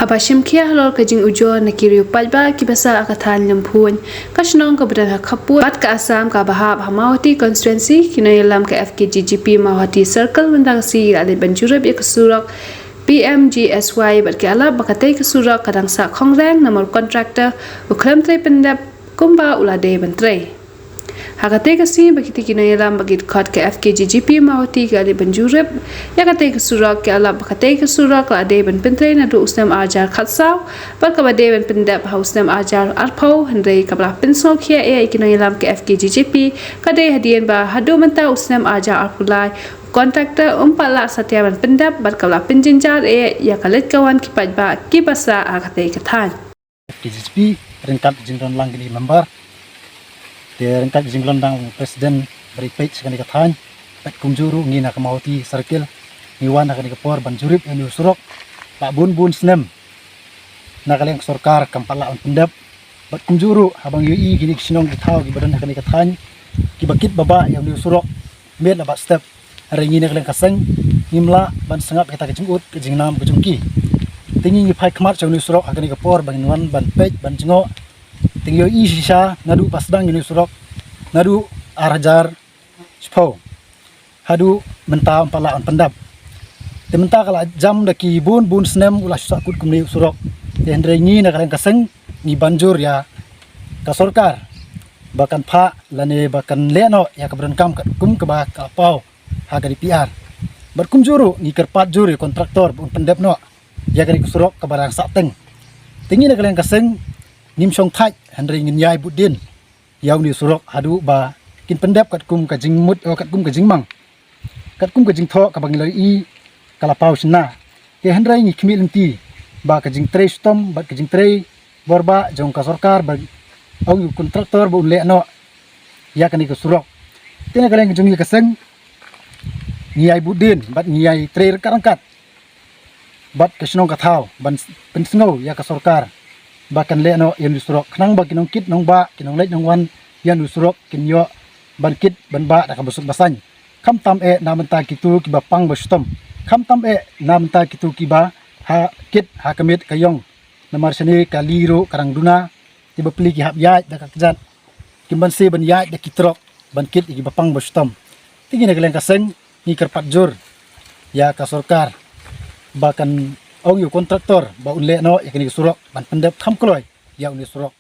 Habashim kia halol kajing ujo na kiriu palba kibasa akathan lemphun kashnong kabudan hakaput bat ka Assam ka bahab Hamawati constituency kinayalam ka FKGGP Mahawati circle mendangsi ade banjurab yakasurak PMGSY bat ke ala bakatai kasurak kadang sa kongrang namor kontraktor ukram tre pendap kumba ulade bentre Hakate kasi bakiti kinayalam bagit kot ke FKGGP Mahawati ke ade banjurab yakate kasurak ke ala bakate kasurak la ade ban pentre na du usnam ajar khatsaw bat ka bade ban pendap hausnam ajar arpau hendai kabla pensol kia e kinayalam ke FKGGP kade hadian ba hadu menta usnam ajar arpulai kontraktor umpala satyawan pendap bat kabla penjenjar e yakalet kawan kipat ba kibasa hakate kathan FKGGP ringkat jingron lang gini member ringkat jingron dang presiden beri page kani kathan pat kumjuru ngina Kamawati circle niwan kani kapor banjurip yang diusurok pak bun snem nakaleng sorkar kampala on pendap bat kumjuru habang yui gini sinong gitaw gibadan kani kathan kibakit baba yang diusurok med labat step hari ini nakaleng kaseng nimla ban sengap kita kejungut kejingnam kejungki tinggi ngipai kemat jauh diusurok kani kapor banginuan ban page ban jengok tinggi yui sisa nadu pasdang ini surok nadu arajar spau hadu menta empala on pendap tementa kala jam daki bun snem ulah sakut kumni surok hendre ngi nakaleng kaseng ni banjur ya kasorkar bahkan pa lane bahkan leno ya keberenkam kum keba kapau haga di PR berkum juru ni kerpat juri kontraktor bun pendap no ya kani surok kebarang sateng tinggi nakaleng kaseng nim song thai hendre ngin yai budin yaw ni surok hadu ba kin pendap kat kum ka jingmut kat kum ka jingmang kat kum ka jingtho ka bangiloi i kalapau sna ke hendrai ni khmi lenti ba ka jing tre stom ba ka jing tre borba jong ka sarkar ba au yu kontraktor bu le no ya kani ka surok tena kaleng jong ka seng ni ai budin bat ni ai tre karangkat bat ka snong ka thau ban pensngau ya ka sarkar bahkan le no yang disurok kenang ba kinong kit nong ba kinong leit nong wan yang disurok kinyo ban kit ban ba da kabusuk basany kam tam e namenta kitu kiba pang bastom kam tam e namenta kitu kiba ha kit ha kamit kayong namar seni kaliro karang duna tiba pli ki hab yai da kakjat kimban se ban yai da kitrok ban kit kiba pang bastom tigi na galeng kaseng ni kerpat jur ya ka sarkar bahkan ong yu kontraktor ba unle no yakni surok ban pendap kam kloy ya uni surok